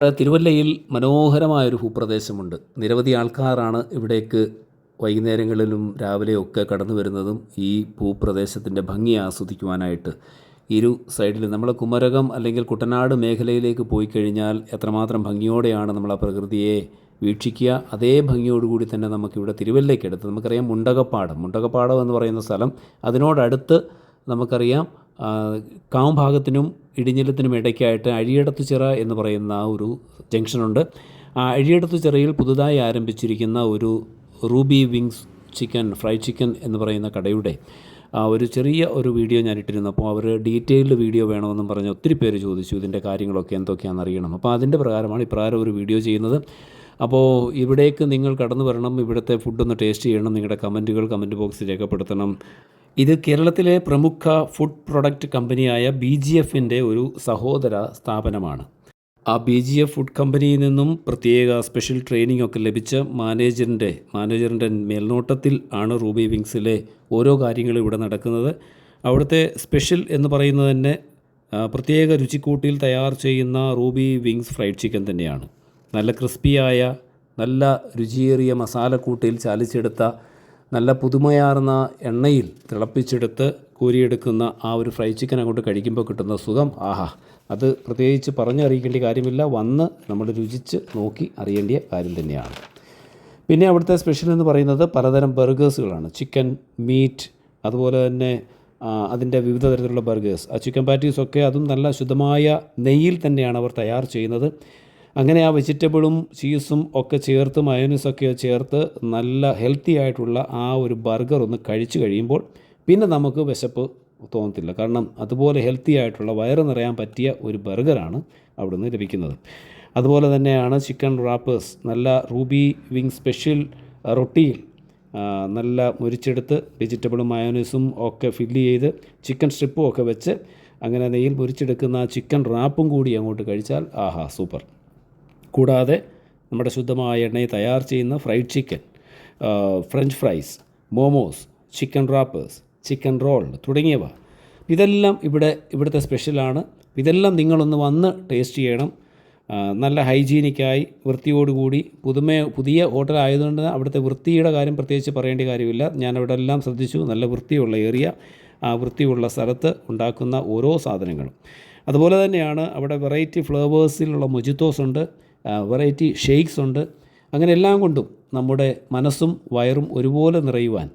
തിരുവല്ലയിൽ മനോഹരമായൊരു ഭൂപ്രദേശമുണ്ട്. നിരവധി ആൾക്കാരാണ് ഇവിടേക്ക് വൈകുന്നേരങ്ങളിലും രാവിലെയൊക്കെ കടന്നു വരുന്നതും ഈ ഭൂപ്രദേശത്തിൻ്റെ ഭംഗി ആസ്വദിക്കുവാനായിട്ട്. ഇരു സൈഡിൽ നമ്മൾ കുമരകം അല്ലെങ്കിൽ കുട്ടനാട് മേഖലയിലേക്ക് പോയി കഴിഞ്ഞാൽ എത്രമാത്രം ഭംഗിയോടെയാണ് നമ്മൾ ആ പ്രകൃതിയെ വീക്ഷിക്കുക. അതേ ഭംഗിയോടുകൂടി തന്നെ നമുക്കിവിടെ തിരുവല്ലയ്ക്കടുത്ത് നമുക്കറിയാം മുണ്ടകപ്പാടം എന്ന് പറയുന്ന സ്ഥലം. അതിനോടടുത്ത് നമുക്കറിയാം കാവുംഭാഗത്തിനും ഇടിഞ്ഞിലത്തിനും ഇടയ്ക്കായിട്ട് അഴിയടത്തുചിറ എന്ന് പറയുന്ന ഒരു ജംഗ്ഷനുണ്ട്. ആ അഴിയടത്തുചിറയിൽ പുതുതായി ആരംഭിച്ചിരിക്കുന്ന ഒരു റൂബി വിങ്സ് ഫ്രൈഡ് ചിക്കൻ എന്ന് പറയുന്ന കടയുടെ ഒരു ചെറിയ ഒരു വീഡിയോ ഞാൻ ഇട്ടിരുന്നു. അപ്പോൾ അവർ ഡീറ്റെയിൽഡ് വീഡിയോ വേണമെന്നും പറഞ്ഞ് ഒത്തിരി പേര് ചോദിച്ചു ഇതിൻ്റെ കാര്യങ്ങളൊക്കെ എന്തൊക്കെയാണെന്ന് അറിയണം. അപ്പോൾ അതിൻ്റെ പ്രകാരമാണ് ഇപ്രകാരം ഒരു വീഡിയോ ചെയ്യുന്നത്. അപ്പോൾ ഇവിടേക്ക് നിങ്ങൾ കടന്നു വരണം, ഇവിടുത്തെ ഫുഡൊന്ന് ടേസ്റ്റ് ചെയ്യണം, നിങ്ങളുടെ കമൻറ്റ് ബോക്സിൽ രേഖപ്പെടുത്തണം. ഇത് കേരളത്തിലെ പ്രമുഖ ഫുഡ് പ്രൊഡക്റ്റ് കമ്പനിയായ BGFൻ്റെ ഒരു സഹോദര സ്ഥാപനമാണ്. ആ BGF ഫുഡ് കമ്പനിയിൽ നിന്നും പ്രത്യേക സ്പെഷ്യൽ ട്രെയിനിങ് ഒക്കെ ലഭിച്ച മാനേജറിൻ്റെ മേൽനോട്ടത്തിൽ ആണ് റൂബി വിങ്സിലെ ഓരോ കാര്യങ്ങളും ഇവിടെ നടക്കുന്നത്. അവിടുത്തെ സ്പെഷ്യൽ എന്ന് പറയുന്നത് തന്നെ പ്രത്യേക രുചിക്കൂട്ടിൽ തയ്യാർ ചെയ്യുന്ന റൂബി വിങ്സ് ഫ്രൈഡ് ചിക്കൻ തന്നെയാണ്. നല്ല ക്രിസ്പിയായ, നല്ല രുചിയേറിയ മസാലക്കൂട്ടിൽ ചാലിച്ചെടുത്ത, നല്ല പുതുമയാർന്ന എണ്ണയിൽ തിളപ്പിച്ചെടുത്ത് കോരിയെടുക്കുന്ന ആ ഒരു ഫ്രൈഡ് ചിക്കൻ അങ്ങോട്ട് കഴിക്കുമ്പോൾ കിട്ടുന്ന സുഖം, അത് പ്രത്യേകിച്ച് പറഞ്ഞറിയിക്കേണ്ട കാര്യമില്ല, വന്ന് നമ്മൾ രുചിച്ച് നോക്കി അറിയേണ്ട കാര്യം തന്നെയാണ്. പിന്നെ അവിടുത്തെ സ്പെഷ്യൽ എന്ന് പറയുന്നത് പലതരം ബർഗേഴ്സുകളാണ്. ചിക്കൻ, മീറ്റ്, അതുപോലെ തന്നെ അതിൻ്റെ വിവിധ തരത്തിലുള്ള ബർഗേഴ്സ്. ആ ചിക്കൻ പാറ്റീസൊക്കെ അതും നല്ല ശുദ്ധമായ നെയ്യിൽ തന്നെയാണ് അവർ തയ്യാർ ചെയ്യുന്നത്. അങ്ങനെ ആ വെജിറ്റബിളും ചീസും ഒക്കെ ചേർത്ത് മയോനീസൊക്കെ ചേർത്ത് നല്ല ഹെൽത്തി ആയിട്ടുള്ള ആ ഒരു ബർഗർ ഒന്ന് കഴിച്ചു കഴിയുമ്പോൾ പിന്നെ നമുക്ക് വിശപ്പ് തോന്നത്തില്ല. കാരണം അതുപോലെ ഹെൽത്തി ആയിട്ടുള്ള വയറ് നിറയാൻ പറ്റിയ ഒരു ബർഗറാണ് അവിടുന്ന് ലഭിക്കുന്നത്. അതുപോലെ തന്നെയാണ് ചിക്കൻ റാപ്പേഴ്സ്. നല്ല റൂബി വിങ് സ്പെഷ്യൽ റൊട്ടിയിൽ നല്ല മുരിച്ചെടുത്ത് വെജിറ്റബിളും മയോനീസും ഒക്കെ ഫില്ല് ചെയ്ത് ചിക്കൻ സ്ട്രിപ്പും ഒക്കെ വെച്ച് അങ്ങനെ നെയ്യിൽ മുരിച്ചെടുക്കുന്ന ചിക്കൻ റാപ്പും കൂടി അങ്ങോട്ട് കഴിച്ചാൽ സൂപ്പർ. കൂടാതെ നമ്മുടെ ശുദ്ധമായ എണ്ണയിൽ തയ്യാർ ചെയ്യുന്ന fried chicken, French fries, momos, chicken wrappers, chicken roll തുടങ്ങിയവ, ഇതെല്ലാം ഇവിടുത്തെ സ്പെഷ്യലാണ്. ഇതെല്ലാം നിങ്ങളൊന്ന് വന്ന് ടേസ്റ്റ് ചെയ്യണം. നല്ല ഹൈജീനിക്കായി വൃത്തിയോടുകൂടി പുതിയ ഹോട്ടലായതുകൊണ്ട് അവിടുത്തെ വൃത്തിയുടെ കാര്യം പ്രത്യേകിച്ച് പറയേണ്ട കാര്യമില്ല. ഞാൻ അവിടെ എല്ലാം ശ്രദ്ധിച്ചു. നല്ല വൃത്തിയുള്ള ഏരിയ, വൃത്തിയുള്ള സ്ഥലത്ത് ഉണ്ടാക്കുന്ന ഓരോ സാധനങ്ങളും. അതുപോലെ തന്നെയാണ് അവിടെ വെറൈറ്റി ഫ്ലേവേഴ്സിലുള്ള മൊജിത്തോസ് ഉണ്ട്, വെറൈറ്റി ഷെയ്ക്സ് ഉണ്ട്. അങ്ങനെ എല്ലാം കൊണ്ടും നമ്മുടെ മനസ്സും വയറും ഒരുപോലെ നിറയുവാൻ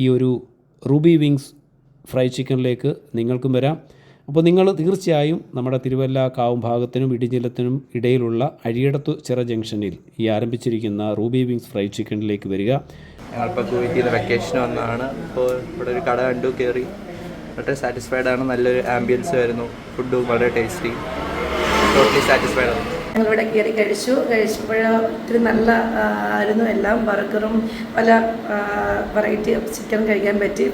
ഈ ഒരു റൂബി വിങ്സ് ഫ്രൈഡ് ചിക്കനിലേക്ക് നിങ്ങൾക്കും വരാം. അപ്പോൾ നിങ്ങൾ തീർച്ചയായും നമ്മുടെ തിരുവല്ല കാവുംഭാഗത്തിനും ഇടിഞ്ഞിലത്തിനും ഇടയിലുള്ള അഴിയടത്തുചിറ ജംഗ്ഷനിൽ ഈ ആരംഭിച്ചിരിക്കുന്ന റൂബി വിങ്സ് ഫ്രൈഡ് ചിക്കനിലേക്ക് വരിക. ഞങ്ങളിപ്പോൾ കുവൈറ്റിൽ വെക്കേഷൻ വന്നതാണ്. ഇപ്പോൾ ഇവിടെ ഒരു കട കണ്ടു, കയറി, വളരെ സാറ്റിസ്ഫൈഡ് ആണ്. നല്ലൊരു ആംബിയൻസ് വരുന്നു, ഫുഡും വളരെ ടേസ്റ്റി, ടോട്ടലി സാറ്റിസ്ഫൈഡ് ആണ്. ഞങ്ങളിവിടെ കയറി കഴിച്ചപ്പോൾ ഒത്തിരി നല്ല ആയിരുന്നു. എല്ലാം ബർഗറും പല വെറൈറ്റി ചിക്കൻ കഴിക്കാൻ പറ്റി.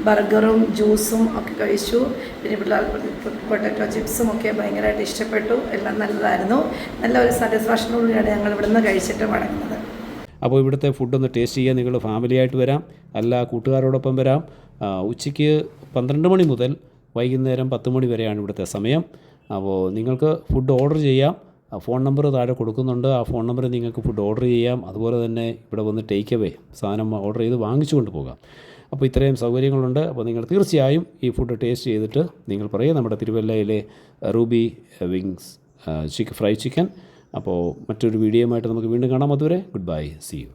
ബർഗറും ജ്യൂസും ഒക്കെ കഴിച്ചു. പിന്നെ പൊട്ടറ്റോ ചിപ്സും ഒക്കെ ഭയങ്കരമായിട്ട് ഇഷ്ടപ്പെട്ടു. എല്ലാം നല്ലതായിരുന്നു. നല്ല ഒരു സാറ്റിസ്ഫാക്ഷനോടുകൂടിയാണ് ഞങ്ങൾ ഇവിടുന്ന് കഴിച്ചിട്ട് മടങ്ങുന്നത്. അപ്പോൾ ഇവിടുത്തെ ഫുഡൊന്ന് ടേസ്റ്റ് ചെയ്യാൻ നിങ്ങൾ ഫാമിലിയായിട്ട് വരാം, അല്ല കൂട്ടുകാരോടൊപ്പം വരാം. ഉച്ചയ്ക്ക് 12 മണി മുതൽ വൈകുന്നേരം 10 മണി വരെയാണ് ഇവിടുത്തെ സമയം. അപ്പോൾ നിങ്ങൾക്ക് ഫുഡ് ഓർഡർ ചെയ്യാം. ഫോൺ നമ്പർ താഴെ കൊടുക്കുന്നുണ്ട്. ആ ഫോൺ നമ്പറിൽ നിങ്ങൾക്ക് ഫുഡ് ഓർഡർ ചെയ്യാം. അതുപോലെ തന്നെ ഇവിടെ വന്ന് ടേക്ക് അവേ സാധനം ഓർഡർ ചെയ്ത് വാങ്ങിച്ചു കൊണ്ട് പോകാം. അപ്പോൾ ഇത്രയും സൗകര്യങ്ങളുണ്ട്. അപ്പോൾ നിങ്ങൾ തീർച്ചയായും ഈ ഫുഡ് ടേസ്റ്റ് ചെയ്തിട്ട് നിങ്ങൾ പറയുക നമ്മുടെ തിരുവല്ലയിലെ റൂബി വിങ്സ് ഫ്രൈഡ് ചിക്കൻ. അപ്പോൾ മറ്റൊരു വീഡിയോയുമായിട്ട് നമുക്ക് വീണ്ടും കാണാം. അതുവരെ ഗുഡ് ബൈ, സീ യു.